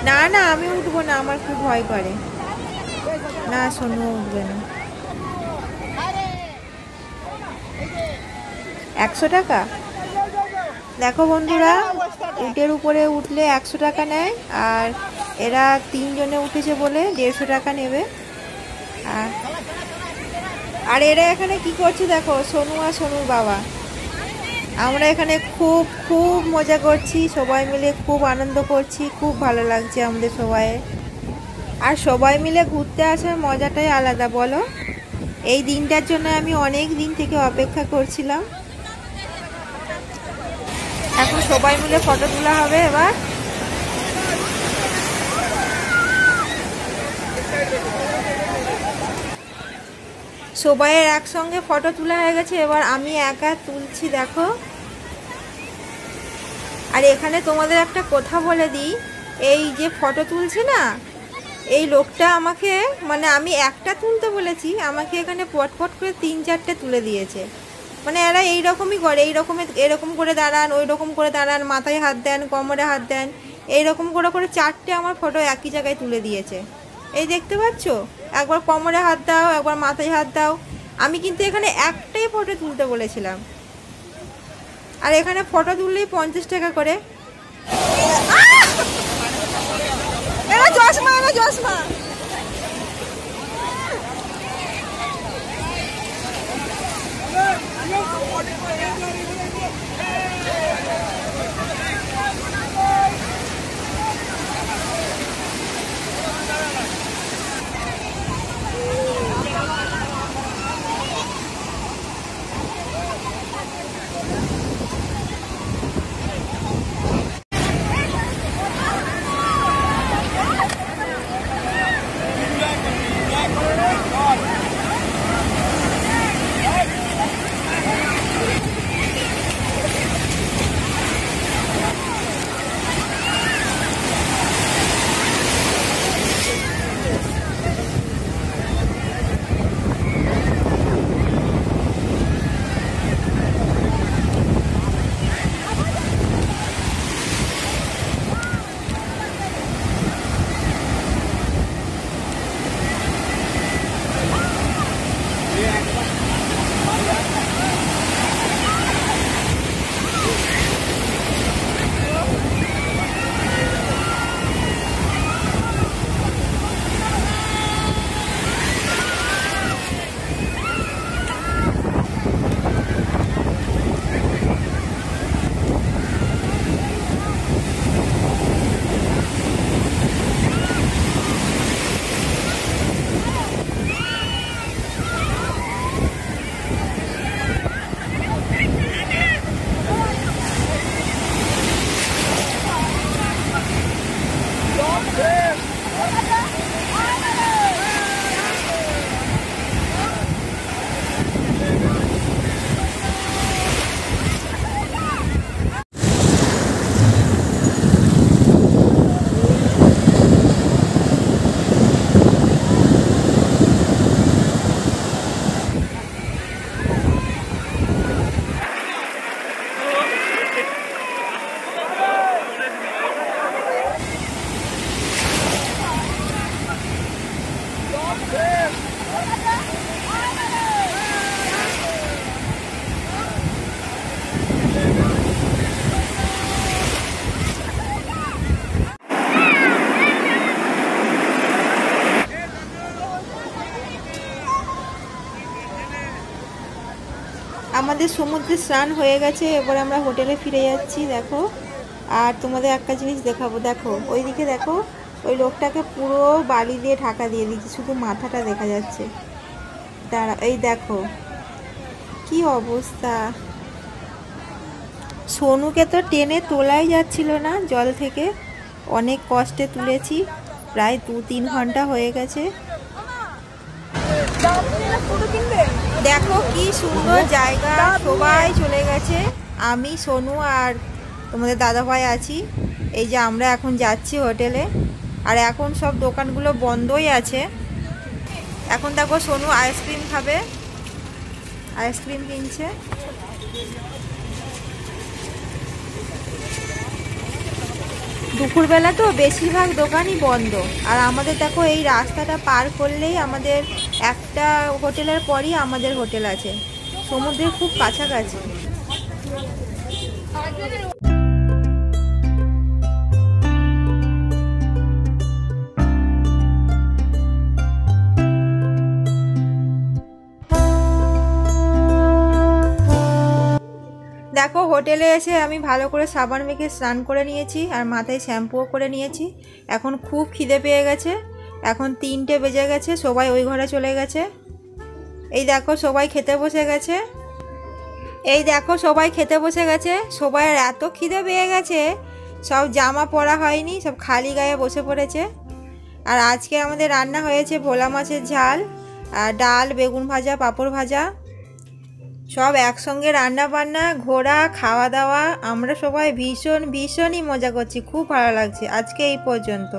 না না আমি উঠবো না, আমার খুব ভয় করে। না সোনু উঠবে না। 100 টাকা। দেখো বন্ধুরা, উটের উপরে উঠলে 100 টাকা নেয়, আর এরা 3 জনে উঠেছে বলে 150 টাকা নেবে। আর এরা এখানে কি করছে দেখো, সোনু আর সোনুর বাবা। আমরা এখানে খুব খুব মজা করছি, সবাই মিলে খুব আনন্দ করছি, খুব ভালো লাগছে আমাদের সবাই। আর সবাই মিলে ঘুরতে আসার মজাটাই আলাদা, বলো? এই দিনটার জন্য আমি অনেক দিন থেকে অপেক্ষা করছিলাম। এখন সবাই মিলে ফটো তোলা হবে এবার। সবাইয়ের একসঙ্গে ফটো তোলা হয়ে গেছে, এবার আমি একা তুলছি দেখো। আর এখানে তোমাদের একটা কথা বলে দিই, এই যে ফটো তুলছি না, এই লোকটা আমাকে, মানে আমি একটা তুলতে বলেছি, আমাকে এখানে পটপট করে 3-4টে তুলে দিয়েছে। মানে এরা এইরকমই করে, এরকম করে দাঁড়ান, ওই রকম করে দাঁড়ান, মাথায় হাত দেন, কোমরে হাত দেন, এইরকম করে করে 4টে আমার ফটো একই জায়গায় তুলে দিয়েছে। এই দেখতে পাচ্ছ, একবার কোমরে হাত দাও, একবার মাথায় হাত দাও। আমি কিন্তু এখানে একটাই ফটো তুলতে বলেছিলাম, আর এখানে ফটো তুললেই 50 টাকা করে। চশমা আমাদের সমুদ্রে স্নান হয়ে গেছে, এবার আমরা হোটেলে ফিরে যাচ্ছি দেখো। আর তোমাদের একটা জিনিস দেখাবো, দেখো ওইদিকে দেখো, ওই লোকটাকে পুরো বালি দিয়ে ঢাকা দিয়ে দিয়েছে, শুধু মাথাটা দেখা যাচ্ছে। দাঁড়া, এই দেখো কি অবস্থা। সোনুকে তো টেনে তোলাই যাচ্ছিল না জল থেকে, অনেক কষ্টে তুলেছি, প্রায় 2-3 ঘন্টা হয়ে গেছে। দেখো কি সুন্দর জায়গা, সবাই চলে গেছে, আমি সোনু আর তোমাদের দাদাভাই আছি। এই যে আমরা এখন যাচ্ছি হোটেলে, আর এখন সব দোকানগুলো বন্ধই আছে। এখন দেখো সোনু আইসক্রিম খাবে, আইসক্রিম কিনছে। দুপুরবেলা তো বেশিরভাগ দোকানই বন্ধ। আর আমাদের দেখো এই রাস্তাটা পার করলেই আমাদের একটা হোটেলের পরই আমাদের হোটেল আছে, সমুদ্রের খুব কাছাকাছি। দেখো হোটেলে এসে আমি ভালো করে সাবান মেখে স্নান করে নিয়েছি আর মাথায় শ্যাম্পুও করে নিয়েছি। এখন খুব খিদে পেয়ে গেছে, এখন 3টে বেজে গেছে, সবাই ওই ঘরে চলে গেছে। এই দেখো সবাই খেতে বসে গেছে, সবাই এত খিদে পেয়ে গেছে, সব জামা পরা হয়নি, সব খালি গায়ে বসে পড়েছে। আর আজকে আমাদের রান্না হয়েছে ভোলা মাছের ঝাল আর ডাল, বেগুন ভাজা, পাঁপড় ভাজা, সব একসঙ্গে রান্না বান্না, ঘোরা, খাওয়া দাওয়া। আমরা সবাই ভীষণই মজা করছি, খুব ভালো লাগছে। আজকে এই পর্যন্ত।